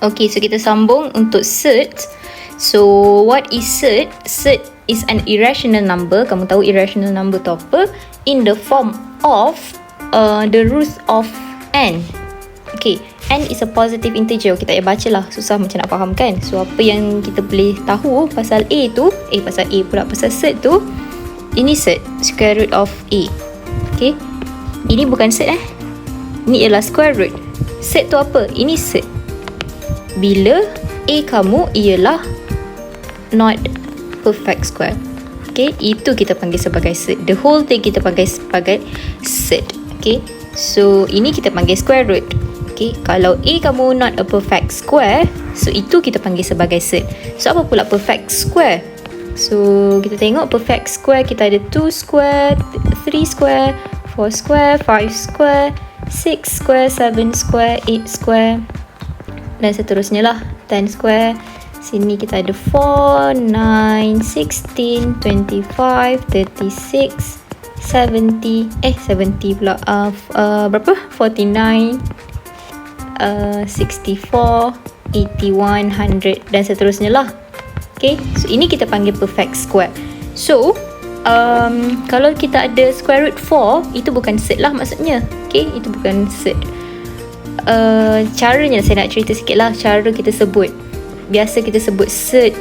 Okay, so kita sambung untuk surds. So what is surd? Surd is an irrational number. Kamu tahu irrational number tu apa? In the form of the root of n. Okay, n is a positive integer. Kita payah baca lah, susah macam nak faham kan. So apa yang kita boleh tahu pasal a tu, pasal surd tu, ini surd, square root of a. Okay, ini bukan surd ini ialah square root. Surd tu apa? Ini surd bila a kamu ialah not perfect square. Okay, itu kita panggil sebagai surd. The whole thing kita panggil sebagai surd. Okay, so ini kita panggil square root. Okay, kalau a kamu not a perfect square, so itu kita panggil sebagai surd. So apa pula perfect square? So kita tengok perfect square, kita ada 2 square, 3 square, 4 square, 5 square, 6 square, 7 square, 8 square, dan seterusnya lah. 10 square. Sini kita ada 4, 9, 16, 25, 36, 70 pula, berapa? 49, 64, 81, 100 dan seterusnya lah. Okay, so ini kita panggil perfect square. So kalau kita ada square root 4, itu bukan surd lah maksudnya. Okay, itu bukan surd. Caranya saya nak cerita sikit lah cara kita sebut. Biasa kita sebut surd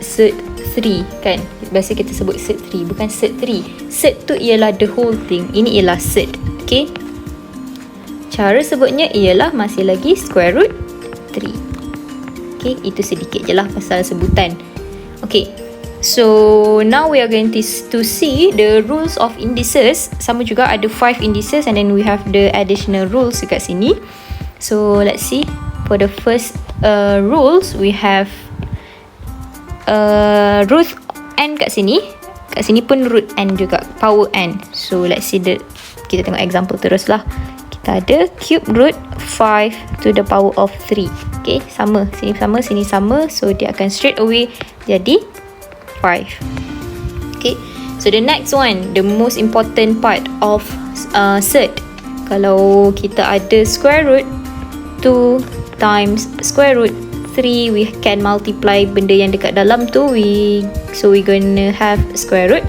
3 kan. Biasa kita sebut surd 3, bukan surd 3. Surd tu ialah the whole thing. Ini ialah surd. Okay, cara sebutnya ialah masih lagi square root 3. Okay, itu sedikit je lah pasal sebutan. Okay, so now we are going to see the rules of indices. Sama juga ada 5 indices and then we have the additional rules dekat sini. So let's see. For the first rules, we have root n kat sini. Kat sini pun root n juga, power n. So let's see kita tengok example terus lah. Kita ada cube root 5 to the power of 3. Okay, sama. Sini sama, sini sama. So dia akan straight away jadi 5. Okay, so the next one, the most important part of surd. Kalau kita ada square root 2 times square root 3, we can multiply benda yang dekat dalam tu. So we gonna have square root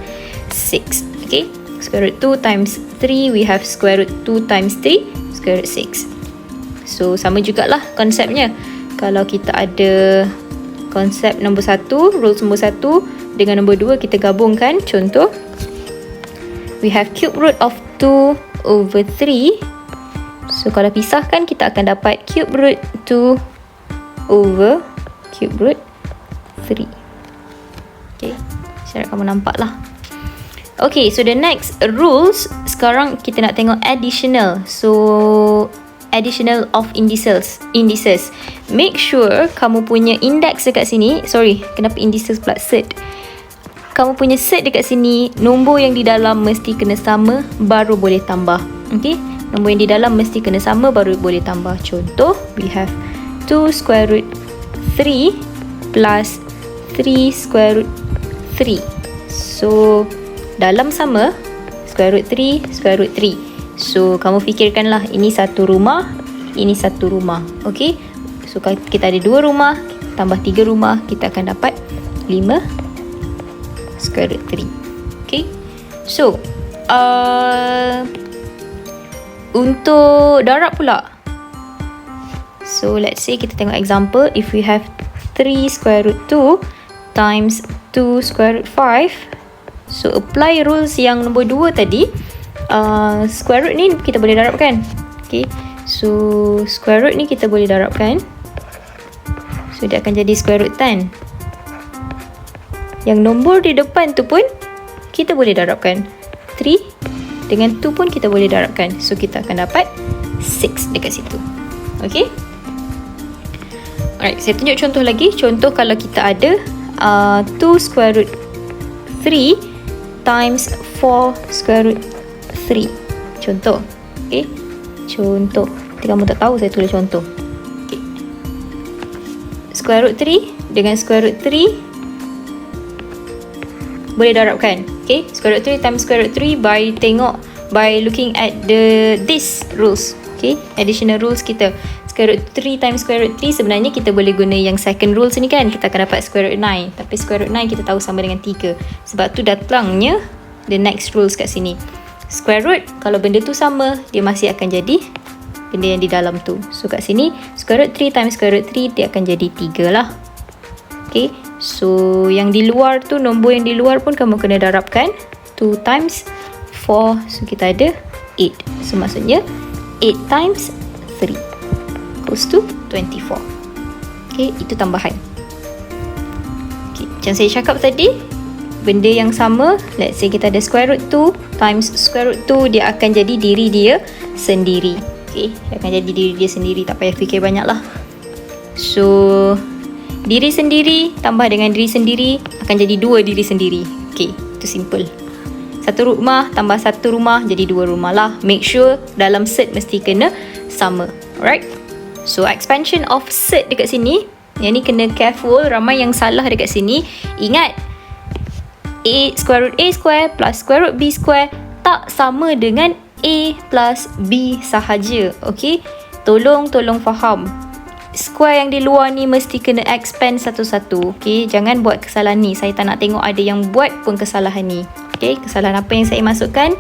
6. Okay, square root 2 times 3, we have square root 2 times 3, square root 6. So sama jugalah konsepnya. Kalau kita ada konsep nombor 1, rules nombor 1 dengan nombor 2 kita gabungkan. Contoh, we have cube root of 2 over 3. So kalau pisahkan kita akan dapat cube root 2 over cube root 3. Okay, saya harap kamu nampak lah. Okay, so the next rules, sekarang kita nak tengok additional. So additional of indices. Make sure kamu punya index dekat sini. Sorry, kenapa indices pula? Surd. Kamu punya surd dekat sini, nombor yang di dalam mesti kena sama, baru boleh tambah. Okay, nombor yang di dalam mesti kena sama, baru boleh tambah. Contoh, we have 2 square root 3 plus 3 square root 3. So dalam sama, square root 3, square root 3. So kamu fikirkanlah, ini satu rumah, ini satu rumah. Okay, so kita ada 2 rumah, tambah 3 rumah, kita akan dapat 5 square root 3. Okay, so untuk darab pula. So let's say kita tengok example. If we have 3 square root 2 times 2 square root 5. So apply rules yang nombor 2 tadi. Square root ni kita boleh darabkan. Okay, so square root ni kita boleh darabkan. So dia akan jadi square root 10. Yang nombor di depan tu pun kita boleh darabkan. 3 dengan 2 pun kita boleh darabkan. So kita akan dapat 6 dekat situ. Okay, alright, saya tunjuk contoh lagi. Contoh kalau kita ada 2 square root 3 times 4 square root 3. Contoh. Okay, contoh. Nanti kamu tak tahu saya tulis contoh. Okay, square root 3 dengan square root 3 boleh darabkan. Okay, square root 3 times square root 3 by looking at this rules. Okay, additional rules kita. square root 3 times square root 3, sebenarnya kita boleh guna yang second rule sini kan. Kita akan dapat square root 9. Tapi square root 9 kita tahu sama dengan 3. Sebab tu datangnya the next rules kat sini. Square root, kalau benda tu sama, dia masih akan jadi benda yang di dalam tu. So kat sini, square root 3 times square root 3, dia akan jadi 3 lah. Okay, so yang di luar tu, nombor yang di luar pun kamu kena darabkan. 2 times 4, so kita ada 8. So maksudnya 8 times 3 equals to 24. Okay, itu tambahan. Okay, macam saya cakap tadi, benda yang sama, let's say kita ada square root 2 times square root 2, dia akan jadi diri dia sendiri. Okay, dia akan jadi diri dia sendiri, tak payah fikir banyak lah. So diri sendiri tambah dengan diri sendiri akan jadi 2 diri sendiri. Okay, itu simple. Satu rumah tambah satu rumah jadi 2 rumah lah. Make sure dalam set mesti kena sama. Alright, so expansion of set dekat sini, yang ni kena careful, ramai yang salah dekat sini. Ingat, square root A square plus square root B square tak sama dengan A plus B sahaja. Okay, tolong faham. Square yang di luar ni mesti kena expand satu-satu. Okay, jangan buat kesalahan ni. Saya tak nak tengok ada yang buat pun kesalahan ni. Okay, kesalahan apa yang saya masukkan?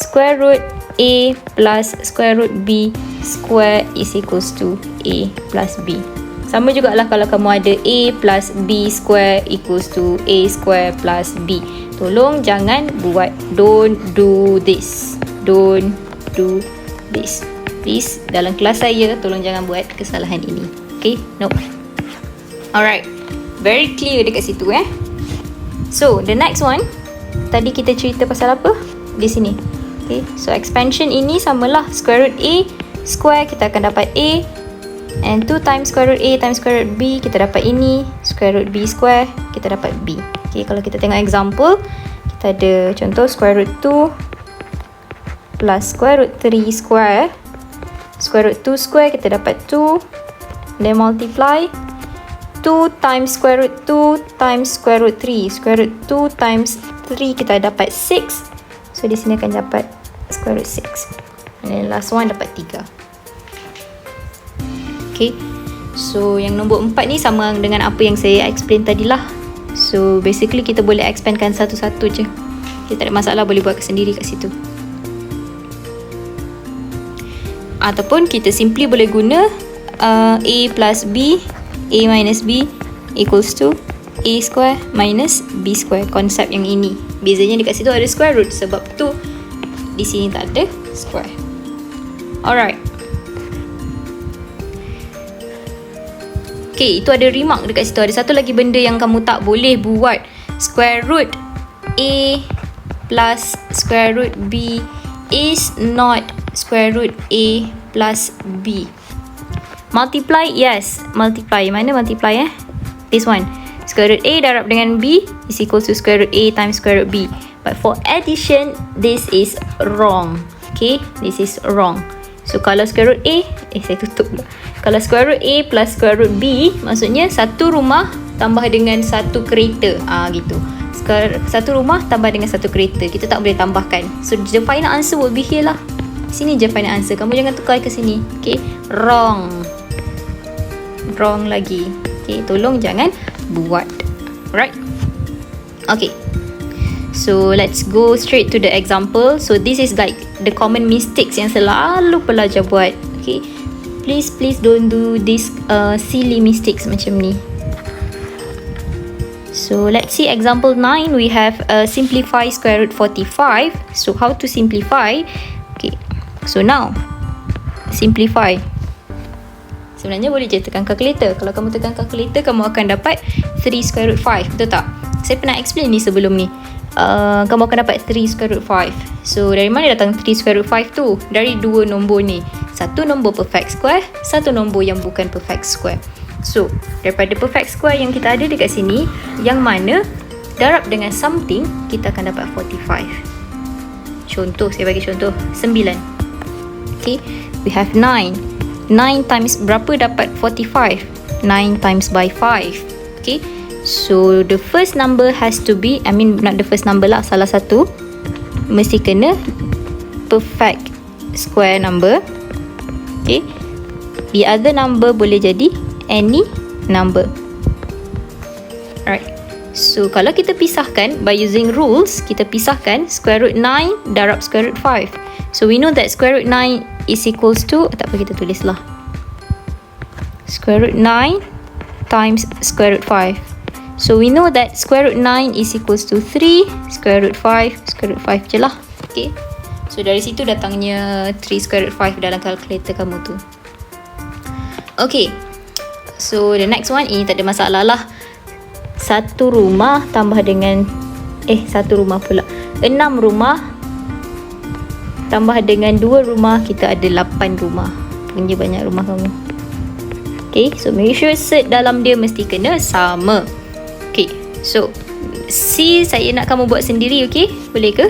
Square root A plus square root B square is equals to A plus B. Sama jugalah kalau kamu ada A plus B square equals to A square plus B. Tolong jangan buat. Don't do this. Don't do this. Please, dalam kelas saya, tolong jangan buat kesalahan ini. Okay, no. Alright, very clear dekat situ So, the next one, tadi kita cerita pasal apa? Di sini. Okay, so expansion ini samalah. Square root A square, kita akan dapat A. And 2 times square root A times square root B, kita dapat ini. Square root B square, kita dapat B. Okay, kalau kita tengok example, kita ada contoh square root 2 plus square root 3 square. Square root 2 square, kita dapat 2. Then multiply 2 times square root 2 times square root 3. Square root 2 times 3, kita dapat 6. So di sini akan dapat square root 6. And then last one dapat 3. Okay, so yang nombor 4 ni sama dengan apa yang saya explain tadilah. So basically kita boleh expandkan satu-satu je. Kita tak ada masalah, boleh buat sendiri kat situ. Ataupun kita simply boleh guna A plus B, A minus B equals to A square minus B square. Konsep yang ini. Bezanya dekat situ ada square root, sebab tu di sini tak ada square. Alright. Okay, itu ada remark dekat situ. Ada satu lagi benda yang kamu tak boleh buat. Square root A plus square root B is not square root A plus B. Multiply, yes, multiply. Mana multiply This one. Square root A darab dengan B is equal to square root A times square root B. But for addition, this is wrong. Okay, this is wrong. So kalau square root A, saya tutup dulu. Kalau square root A plus square root B, maksudnya satu rumah tambah dengan satu kereta. Gitu. Satu rumah tambah dengan satu kereta. Kita tak boleh tambahkan. So the final answer will be here lah. Sini je final answer. Kamu jangan tukar ke sini. Okay, wrong. Wrong lagi. Okay, tolong jangan buat. Right? Okay. So let's go straight to the example. So this is like the common mistakes yang selalu pelajar buat. Okay, please don't do this silly mistakes macam ni. So let's see example 9. We have simplify square root 45. So how to simplify? Okay, so now simplify. Sebenarnya boleh je tekan calculator. Kalau kamu tekan calculator, kamu akan dapat 3 square root 5. Betul tak? Saya pernah explain ni sebelum ni. Kamu akan dapat 3 square root 5. So dari mana datang 3 square root 5 tu? Dari dua nombor ni. Satu nombor perfect square, satu nombor yang bukan perfect square. So daripada perfect square yang kita ada dekat sini, yang mana darab dengan something, kita akan dapat 45. Contoh, saya bagi contoh 9. Okay, we have 9. 9 times berapa dapat 45? 9 times by 5. Okay, so the first number has to be, not the first number lah, salah satu mesti kena perfect square number. Okay, The other number boleh jadi any number. Alright. So kalau kita pisahkan by using rules, kita pisahkan square root 9 darab square root 5. So we know that square root 9 is equals to, tak apa kita tulis lah, square root 9 times square root 5. So we know that square root 9 is equals to 3 square root 5 square root 5 je lah. Okay. So dari situ datangnya 3 square root 5 dalam kalkulator kamu tu. Okay. So the next one, ini tak ada masalah lah. Satu rumah tambah dengan satu rumah pula, 6 rumah tambah dengan 2 rumah, kita ada 8 rumah. Punya banyak rumah kamu. Okay, so make sure set dalam dia mesti kena sama. Okay, so C saya nak kamu buat sendiri, okay? Boleh ke?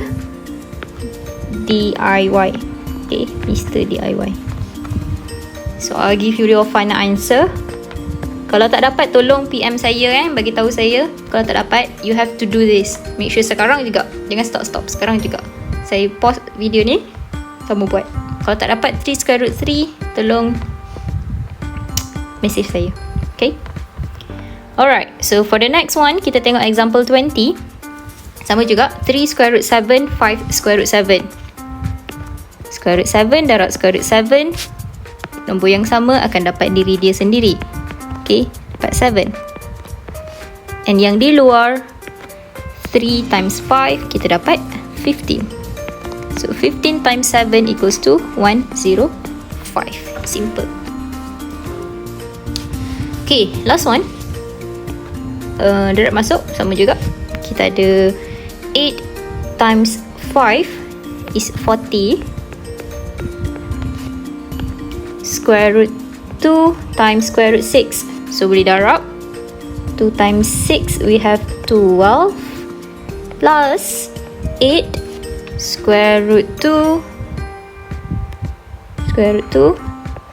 DIY. Okay, Mr. DIY. So I'll give you your final answer. Kalau tak dapat, tolong PM saya, bagi tahu saya. Kalau tak dapat, you have to do this. Make sure sekarang juga. Jangan stop. Sekarang juga. Saya pause video ni, kamu buat. Kalau tak dapat 3 square root 3, tolong message saya. Okay? Alright, so for the next one, kita tengok example 20. Sama juga, 3 square root 7, 5 square root 7. Square root 7 darab square root 7. Nombor yang sama akan dapat diri dia sendiri. Okay, dapat 7. And yang di luar, 3 times 5, kita dapat 15. So 15 times 7 equals to 105. Simple. Okay, last one. Darab masuk, sama juga. Kita ada 8 times 5 is 40. Square root 2 times square root 6. So boleh darab. 2 times 6 we have 12 plus 8 square root 2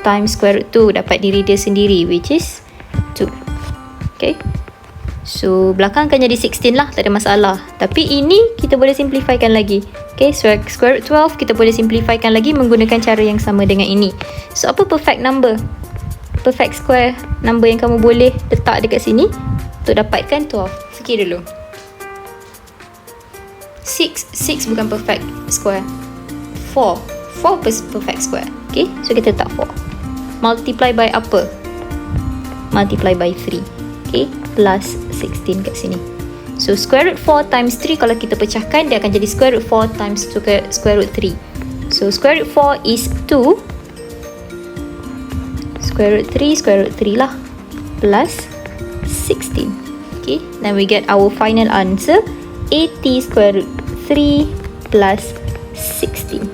times square root 2, dapat diri dia sendiri, which is 2. Okay, so belakang akan jadi 16 lah, tak ada masalah. Tapi ini kita boleh simplifikan lagi. Okay, so square root 12 kita boleh simplifikan lagi menggunakan cara yang sama dengan ini. So apa perfect number, perfect square number yang kamu boleh letak dekat sini untuk dapatkan 12? Fikir dulu. 6 bukan perfect square. 4 perfect square. Okay, so kita letak 4. Multiply by apa? Multiply by 3. Okay, plus 16 kat sini. So square root 4 times 3, kalau kita pecahkan, dia akan jadi square root 4 times square root 3. So square root 4 is 2. Square root 3 lah, plus 16. Okay, then we get our final answer, 80 square root 3 plus 16.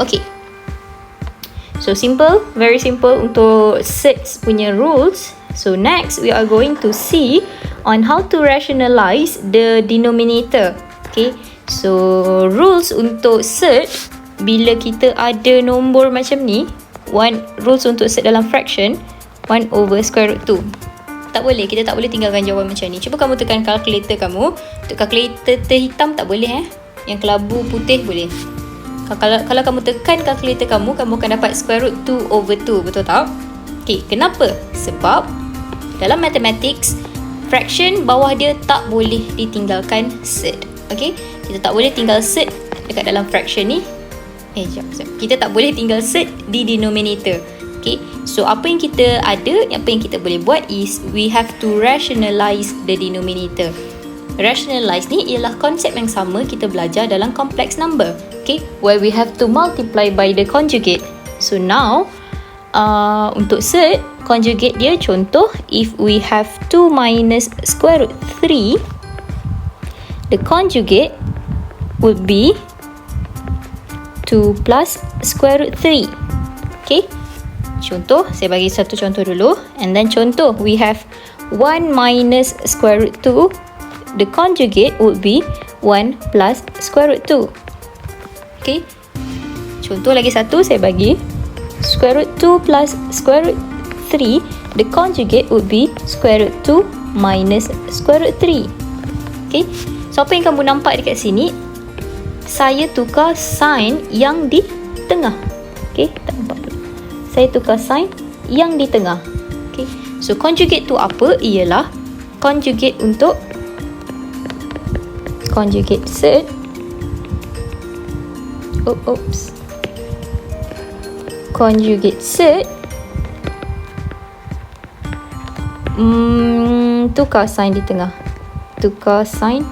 Okay, so simple, very simple untuk Surds punya rules. So next we are going to see on how to rationalize the denominator. Okay, so rules untuk Surds, bila kita ada nombor macam ni, rules untuk Surds dalam fraction, 1 over square root 2. Tak boleh, kita tak boleh tinggalkan jawapan macam ni. Cuba kamu tekan kalkulator kamu. Untuk kalkulator hitam tak boleh, yang kelabu putih boleh. Kalau kamu tekan kalkulator kamu akan dapat square root 2 over 2, betul tak? Okay, kenapa? Sebab dalam mathematics, fraction bawah dia tak boleh ditinggalkan Surds. Okay, kita tak boleh tinggal Surds dekat dalam fraction ni. Kita tak boleh tinggal Surds di denominator. Okay, so apa yang kita ada, apa yang kita boleh buat is we have to rationalize the denominator. Rationalize ni ialah konsep yang sama kita belajar dalam complex number. Okay, where we have to multiply by the conjugate. So now, untuk Surds, conjugate dia, contoh, if we have 2 minus square root 3, the conjugate would be 2 plus square root 3. Okay, contoh, saya bagi satu contoh dulu. And then contoh, we have 1 minus square root 2, the conjugate would be 1 plus square root 2. Okay, contoh lagi satu, saya bagi square root 2 plus square root 3, the conjugate would be square root 2 minus square root 3. Okay, so apa yang kamu nampak dekat sini, saya tukar sign yang di tengah. Okay, tak nampak pula. saya tukar sign yang di tengah. Okay. So conjugate tu apa? Ialah conjugate untuk conjugate surd. Conjugate surd. Tukar sign di tengah. Tukar sign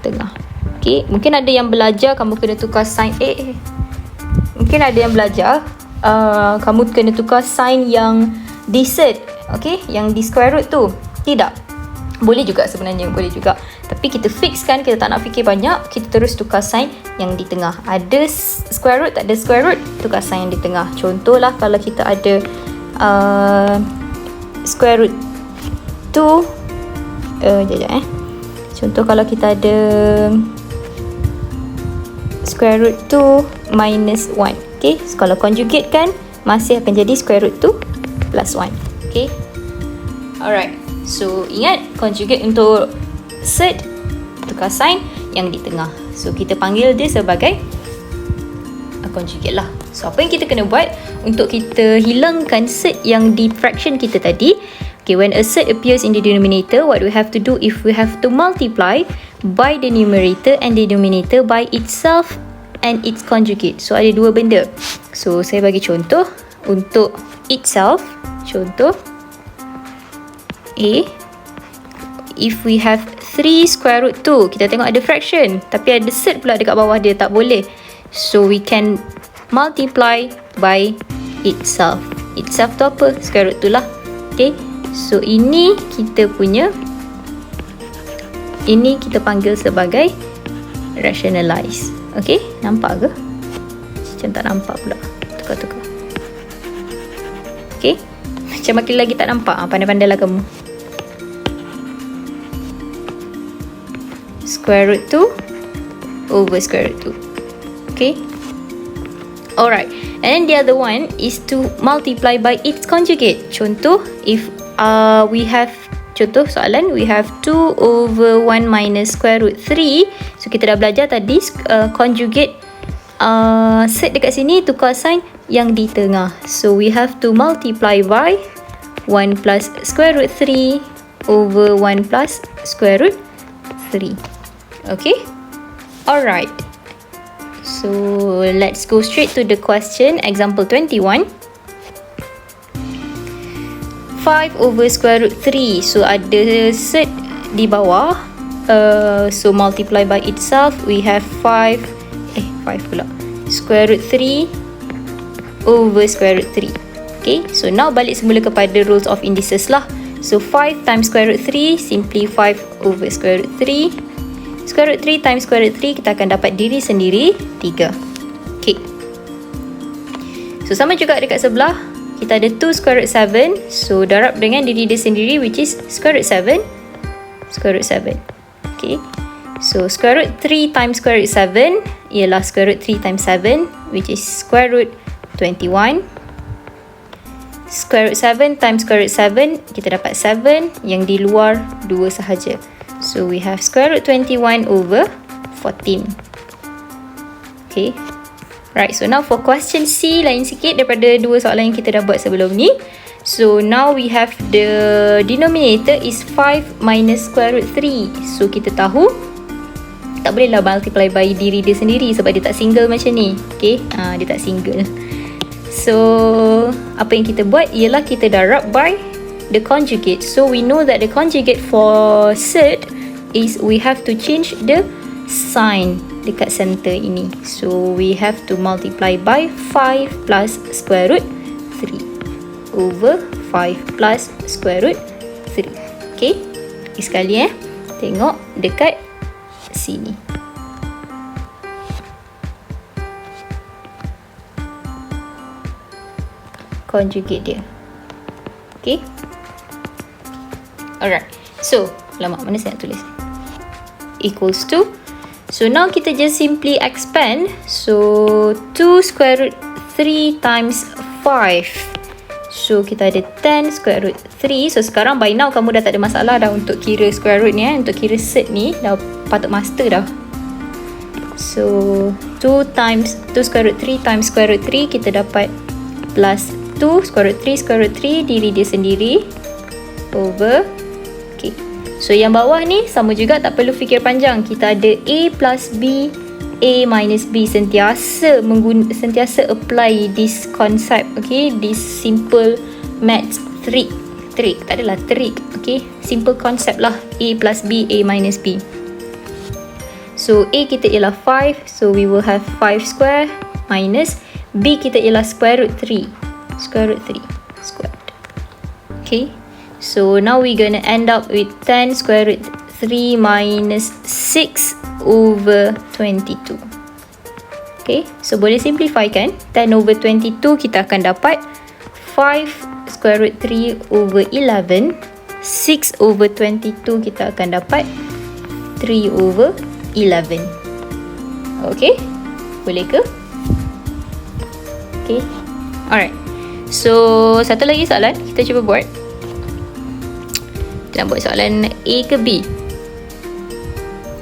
tengah. Okay. Mungkin ada yang belajar kamu kena tukar sign Mungkin ada yang belajar kamu kena tukar sign yang di surd, okay, yang di square root tu. Tidak, boleh juga sebenarnya, boleh juga. Tapi kita fixkan, kita tak nak fikir banyak, kita terus tukar sign yang di tengah. Ada square root, tak ada square root, tukar sign yang di tengah. Contohlah kalau kita ada square root 2, contoh kalau kita ada square root 2 minus 1. Okay, so kalau conjugate kan masih akan jadi square root 2 plus 1. Okay, alright. So ingat, conjugate untuk surd, tukar sign yang di tengah. So kita panggil dia sebagai conjugate lah. So apa yang kita kena buat untuk kita hilangkan surd yang di fraction kita tadi? Okay, when a surd appears in the denominator, what we have to do if we have to multiply by the numerator and denominator by itself and its conjugate. So ada dua benda. So saya bagi contoh untuk itself. Contoh A, if we have 3 square root 2, kita tengok ada fraction tapi ada surd pula dekat bawah dia, tak boleh. So we can multiply by itself. Itself tu apa? Square root tu lah. Okay, so ini kita punya, ini kita panggil sebagai rationalize. Okay, nampak ke? Macam tak nampak pula. Tukar-tukar. Okay, macam makin lagi tak nampak. Pandai-pandailah kamu. Square root 2 over square root 2. Okay, alright. And then the other one is to multiply by its conjugate. Contoh, if we have, contoh soalan, we have 2 over 1 minus square root 3. So kita dah belajar tadi conjugate surd dekat sini, tukar sign yang di tengah. So we have to multiply by 1 plus square root 3 over 1 plus square root 3. Okay, alright. So let's go straight to the question. Example 21. 5 over square root 3. So ada surd di bawah. So multiply by itself, we have 5 pula. Square root 3 over square root 3. Okay, so now balik semula kepada rules of indices lah. So 5 times square root 3, simply 5 over square root 3. Square root 3 times square root 3, kita akan dapat diri sendiri 3. Okay, so sama juga dekat sebelah, kita ada 2 square root 7. So darab dengan diri dia sendiri, which is square root 7. Square root 7. Okay, so square root 3 times square root 7 ialah square root 3 times 7, which is square root 21. Square root 7 times square root 7, kita dapat 7, yang di luar 2 sahaja. So we have square root 21 over 14. Okay, right. So now for question C, lain sikit daripada dua soalan yang kita dah buat sebelum ni. So now we have the denominator is 5 minus square root 3. So kita tahu tak bolehlah multiply by diri dia sendiri sebab dia tak single macam ni. Okay, dia tak single. So apa yang kita buat ialah kita darab by the conjugate. So we know that the conjugate for surd is we have to change the sign dekat center ini. So we have to multiply by 5 plus square root 3 over 5 plus square root 3. Okay, sekali tengok dekat sini. Conjugate dia. Okay, alright. So lama mana saya nak tulis? Equals to. So now kita just simply expand. So 2 square root 3 times 5. So kita ada 10 square root 3. So sekarang by now kamu dah tak ada masalah dah untuk kira square root ni untuk kira surd ni dah patut master dah. So 2 square root 3 times square root 3, kita dapat plus 2 square root 3 diri dia sendiri over. Okay, so yang bawah ni sama juga, tak perlu fikir panjang. Kita ada A plus B, A minus B, sentiasa apply this concept. Okay, this simple maths trick, tak adalah trick. Okay, simple concept lah. A plus B, A minus B. So A kita ialah 5, so we will have 5 square minus B kita ialah square root 3 squared. Okay, so now we're gonna end up with 10 square root 3 minus 6 over 22. Okay, so boleh simplify kan? 10 over 22 kita akan dapat 5 square root 3 over 11. 6 over 22 kita akan dapat 3 over 11. Okay, boleh ke? Okay, alright. So satu lagi soalan, kita cuba buat. Kita nak buat soalan A ke B?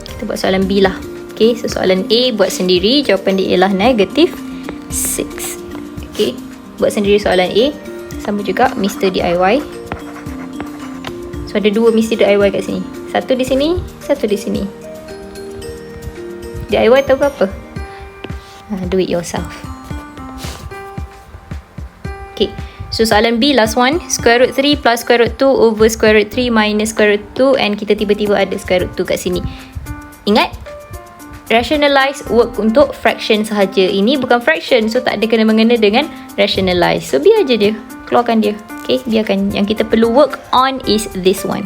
Kita buat soalan B lah. Okay, so soalan A buat sendiri, jawapan dia ialah negative 6. Okay, buat sendiri soalan A. Sama juga Mr. DIY. So ada dua Mr. DIY kat sini. Satu di sini, satu di sini. DIY tahu apa? Do it yourself. Okay, so soalan B last one. Square root 3 plus square root 2 over square root 3 minus square root 2, and kita tiba-tiba ada square root 2 kat sini. Ingat, rationalize work untuk fraction sahaja. Ini bukan fraction, so tak ada kena-mengena dengan rationalize. So biar je dia, keluarkan dia. Okay, biarkan. Yang kita perlu work on is this one.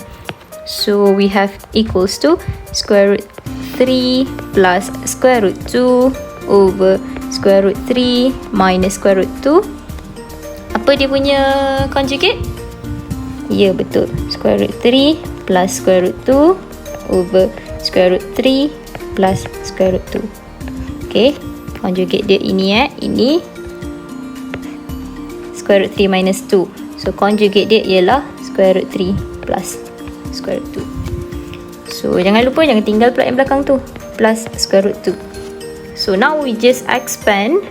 So we have equals to square root 3 plus square root 2 over square root 3 minus square root 2. Apa dia punya conjugate? Ya, betul. Square root 3 plus square root 2 over square root 3 plus square root 2. Okay, conjugate dia ini ini square root 3 minus 2. So conjugate dia ialah square root 3 plus square root 2. So jangan lupa, jangan tinggal pula yang belakang tu, plus square root 2. So now we just expand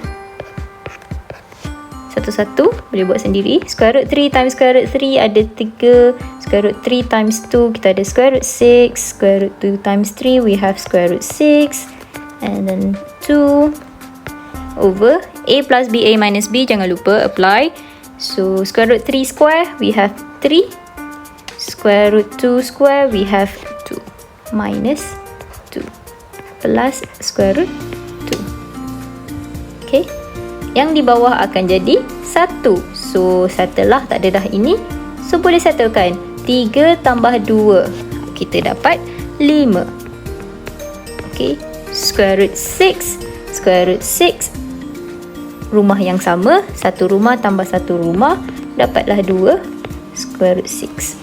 satu-satu, boleh buat sendiri. Square root 3 times square root 3 ada 3. Square root 3 times 2 kita ada square root 6. Square root 2 times 3 we have square root 6. And then 2 over A plus B, A minus B, jangan lupa apply. So square root 3 square we have 3. Square root 2 square we have 2 minus 2 plus square root 2. Okay, yang di bawah akan jadi 1. So setelah tak ada dah ini, so boleh settlekan. 3 tambah 2 kita dapat 5. Okay, square root 6. Square root 6, rumah yang sama, satu rumah tambah satu rumah, dapatlah 2 square root 6.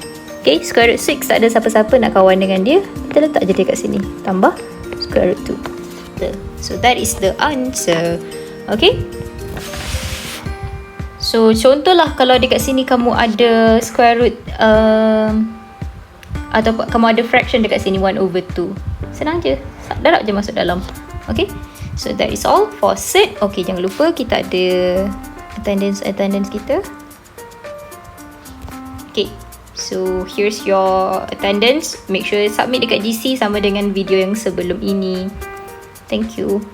Okay, square root 6 tak ada siapa-siapa nak kawan dengan dia, kita letak je dia kat sini, tambah square root 2. So that is the answer. Okay, so contohlah kalau dekat sini kamu ada square root atau kamu ada fraction dekat sini 1 over 2, senang je, darab je masuk dalam. Okay, so that is all for set. Okay, jangan lupa kita ada attendance kita. Okay, so here's your attendance. Make sure submit dekat GC sama dengan video yang sebelum ini. Thank you.